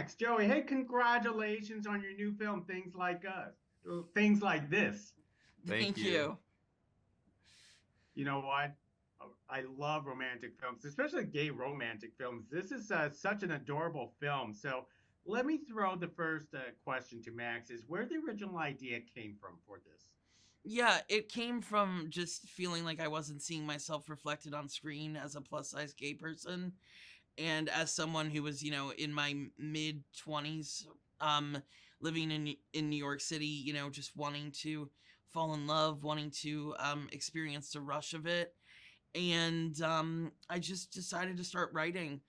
Max, Joey, hey, congratulations on your new film, Things Like This. Thank Thank you. you. You know what? I love romantic films, especially gay romantic films. This is such an adorable film. So let me throw the first question to Max is where the original idea came from for this? Yeah, it came from just feeling like I wasn't seeing myself reflected on screen as a plus size gay person. And as someone who was, in my mid 20s, living in New York City, just wanting to fall in love, wanting to experience the rush of it. And I just decided to start writing.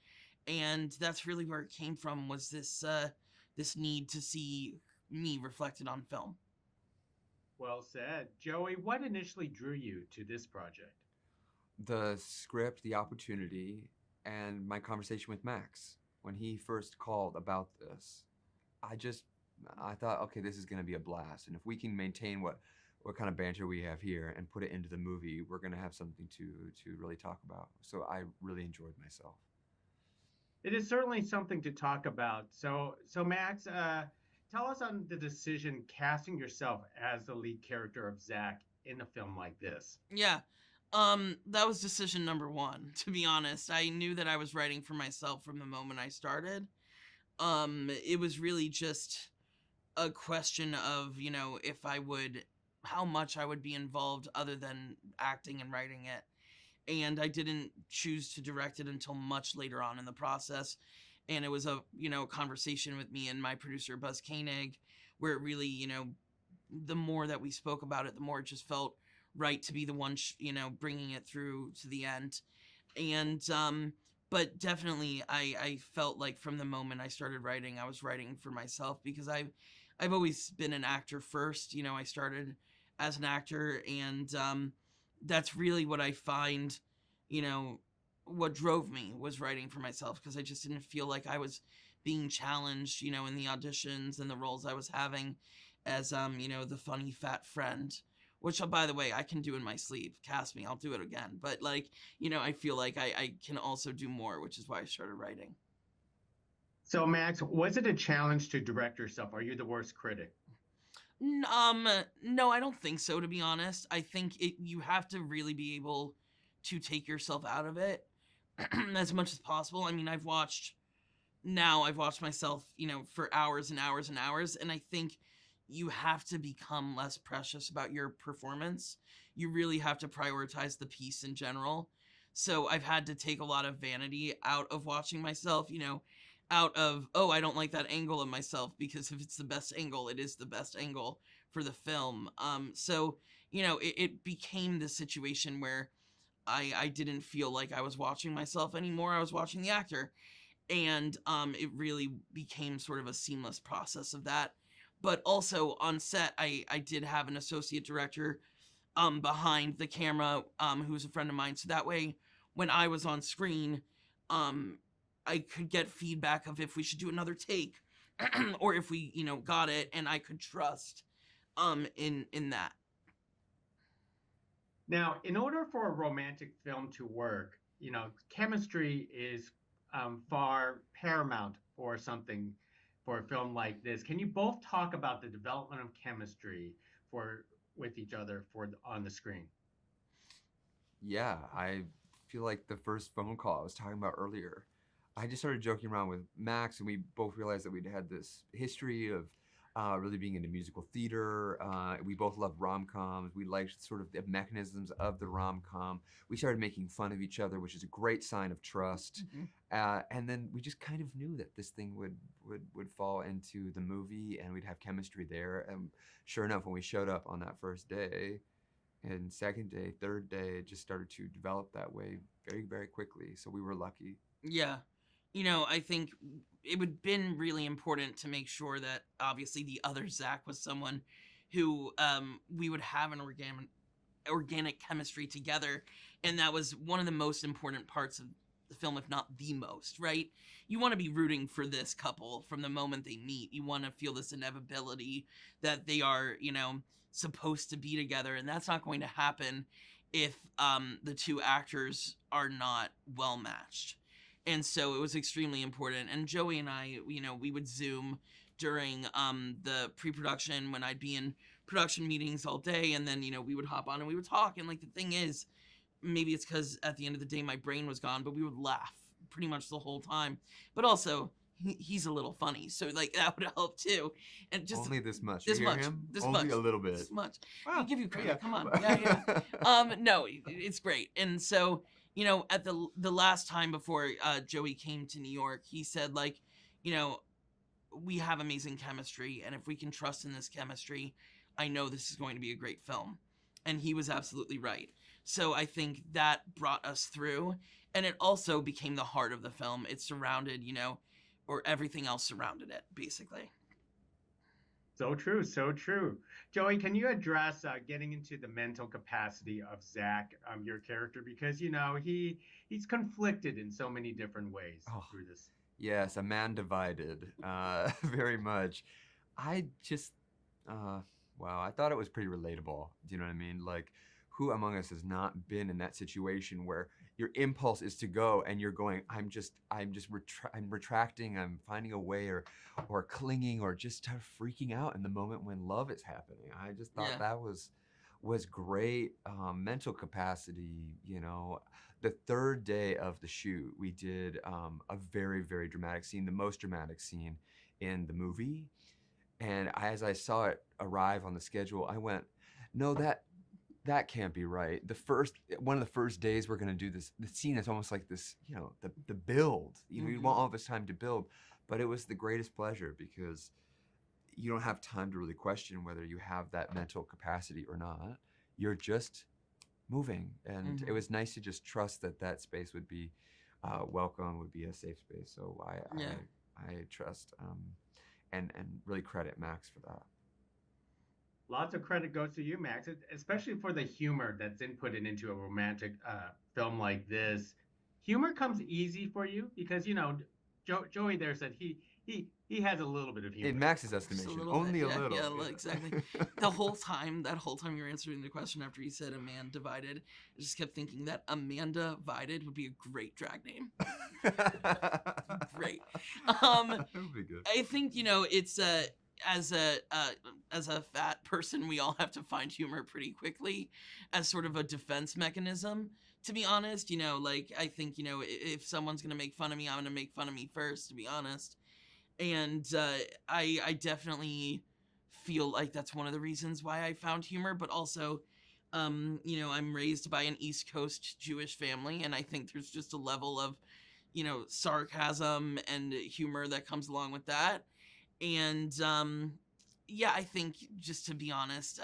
And that's really where it came from, was this need to see me reflected on film. Well said. Joey, what initially drew you to this project? The script, the opportunity, and my conversation with Max. When he first called about this, I just I thought, okay, this is gonna be a blast. And if we can maintain what kind of banter we have here and put it into the movie, we're gonna have something to really talk about. So I really enjoyed myself. It is certainly something to talk about. So Max, tell us on the decision casting yourself as the lead character of Zack in a film like this. Yeah. That was decision number one, to be honest. I knew that I was writing for myself from the moment I started. It was really just a question of, if I would, how much I would be involved other than acting and writing it. And I didn't choose to direct it until much later on in the process. And it was a, conversation with me and my producer, Buzz Koenig, where it really, the more that we spoke about it, the more it just felt right to be the one, bringing it through to the end. And, but definitely I felt like from the moment I started writing, I was writing for myself because I've always been an actor first. I started as an actor, and that's really what I find, what drove me was writing for myself, because I just didn't feel like I was being challenged, in the auditions and the roles I was having as, the funny fat friend, which, by the way, I can do in my sleep. Cast me, I'll do it again. But, I feel like I can also do more, which is why I started writing. So Max, was it a challenge to direct yourself? Are you the worst critic? No, I don't think so, to be honest. I think you have to really be able to take yourself out of it as much as possible. I mean, I've watched myself, for hours and hours and hours, and I think you have to become less precious about your performance. You really have to prioritize the piece in general. So I've had to take a lot of vanity out of watching myself, out of, oh, I don't like that angle of myself, because if it's the best angle, it is the best angle for the film. So, it became this situation where I didn't feel like I was watching myself anymore. I was watching the actor. And it really became sort of a seamless process of that. But also on set, I did have an associate director behind the camera who was a friend of mine. So that way, when I was on screen, I could get feedback of if we should do another take or if we, got it, and I could trust in that. Now, in order for a romantic film to work, chemistry is far paramount for something for a film like this. Can you both talk about the development of chemistry for with each other on the screen? Yeah, I feel like the first phone call I was talking about earlier, I just started joking around with Max, and we both realized that we'd had this history of really being into musical theater. We both loved rom-coms. We liked sort of the mechanisms of the rom-com. We started making fun of each other, which is a great sign of trust. Mm-hmm. And then we just kind of knew that this thing would fall into the movie, and we'd have chemistry there. And sure enough, when we showed up on that first day, and second day, third day, it just started to develop that way very, very quickly. So we were lucky. Yeah. I think it would have been really important to make sure that obviously the other Zach was someone who we would have an organic chemistry together. And that was one of the most important parts of the film, if not the most, right? You want to be rooting for this couple from the moment they meet. You want to feel this inevitability that they are, supposed to be together. And that's not going to happen if the two actors are not well matched. And so it was extremely important. And Joey and I, you know, we would Zoom during the pre-production when I'd be in production meetings all day, and then, you know, we would hop on and we would talk. And like, the thing is, maybe it's because at the end of the day my brain was gone, but we would laugh pretty much the whole time. But also, he's a little funny, so like that would help too. And just only this much. this You hear much, him? this Only much, a little bit. this much. Wow. I give you credit. Yeah. Come on, yeah. No, it's great. And so, you know, at the last time before Joey came to New York, he said, like, you know, we have amazing chemistry, and if we can trust in this chemistry, I know this is going to be a great film. And he was absolutely right. So I think that brought us through, and it also became the heart of the film. It surrounded, you know, or everything else surrounded it, basically. So true, so true. Joey, can you address getting into the mental capacity of Zack, your character? Because, you know, he's conflicted in so many different ways through this. Yes, a man divided, very much. I just, wow, I thought it was pretty relatable. Do you know what I mean? Like, who among us has not been in that situation where your impulse is to go and you're going, I'm retracting, I'm finding a way, or clinging, or just freaking out in the moment when love is happening. I just thought that was great. Mental capacity, you know. The third day of the shoot, we did a very, very dramatic scene, the most dramatic scene in the movie. And as I saw it arrive on the schedule, I went, no, that can't be right. One of the first days we're gonna do this, the scene is almost like this, you know, the build. You know, you want all this time to build, but it was the greatest pleasure because you don't have time to really question whether you have that mental capacity or not. You're just moving, and it was nice to just trust that space would be welcome, would be a safe space. So I trust and really credit Max for that. Lots of credit goes to you, Max, especially for the humor that's inputted into a romantic film like this. Humor comes easy for you because, you know, Joey there said he has a little bit of humor. In Max's estimation, only a little. Yeah, exactly. That whole time you were answering the question after he said a man divided, I just kept thinking that Amanda Divided would be a great drag name. Great. That would be good. I think, you know, it's as a fat person, we all have to find humor pretty quickly as sort of a defense mechanism. To be honest, you know, like, I think, you know, if someone's gonna make fun of me, I'm gonna make fun of me first, to be honest. And I definitely feel like that's one of the reasons why I found humor, but also, you know, I'm raised by an East Coast Jewish family, and I think there's just a level of, you know, sarcasm and humor that comes along with that. And yeah, I think, just to be honest,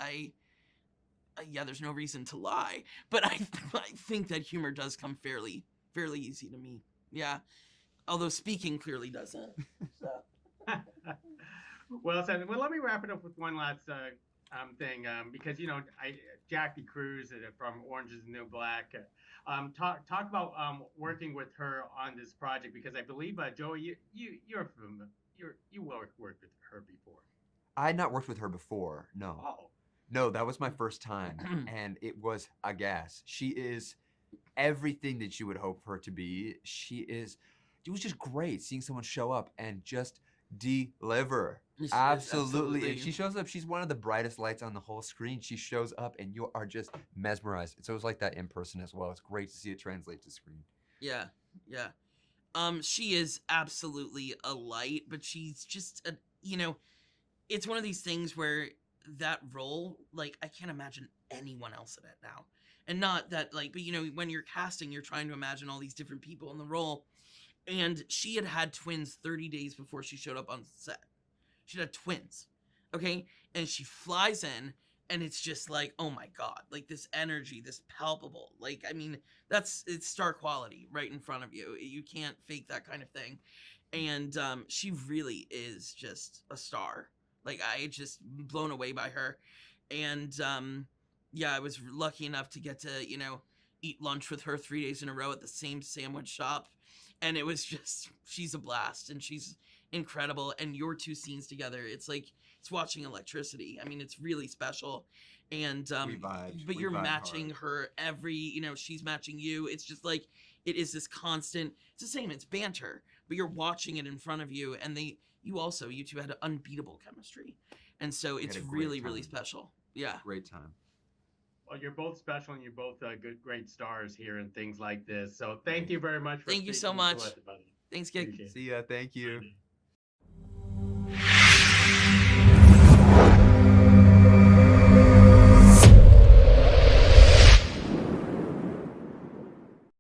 there's no reason to lie, but I think that humor does come fairly easy to me. Yeah. Although speaking clearly doesn't. So. Well said. Well, let me wrap it up with one last thing, because, you know, Jackie Cruz from Orange Is the New Black, talk about working with her on this project, because I believe, Joey, you worked with her before. I had not worked with her before. No. Oh. No, that was my first time, and it was a gas. She is everything that you would hope for her to be. It was just great seeing someone show up and just deliver. Absolutely. If she shows up, she's one of the brightest lights on the whole screen. She shows up and you are just mesmerized. So it was like that in person as well. It's great to see it translate to screen. Yeah. She is absolutely a light, but she's just you know, it's one of these things where that role, like, I can't imagine anyone else in it now. And not that, like, but, you know, when you're casting, you're trying to imagine all these different people in the role. And she had twins 30 days before she showed up on set. She had twins, okay? And she flies in, and it's just like, oh my God, like, this energy, this palpable, like, I mean, it's star quality right in front of you. You can't fake that kind of thing. And she really is just a star. Like, I just blown away by her. And yeah, I was lucky enough to get to, you know, eat lunch with her 3 days in a row at the same sandwich shop. And it was just, she's a blast, and she's incredible. And your two scenes together, it's like, it's watching electricity. I mean, it's really special. And we vibe. But you're matching hard. her you know, she's matching you. It's just like, it is this constant, it's the same, it's banter, but you're watching it in front of you, and you two had unbeatable chemistry. And so it's really, really special. Yeah. Great time. Well, you're both special, and you're both great stars here and things like this. So thank you very much. Thank you so much. Us, Thanks, Gig. Appreciate it. See ya. Thank you. Bye.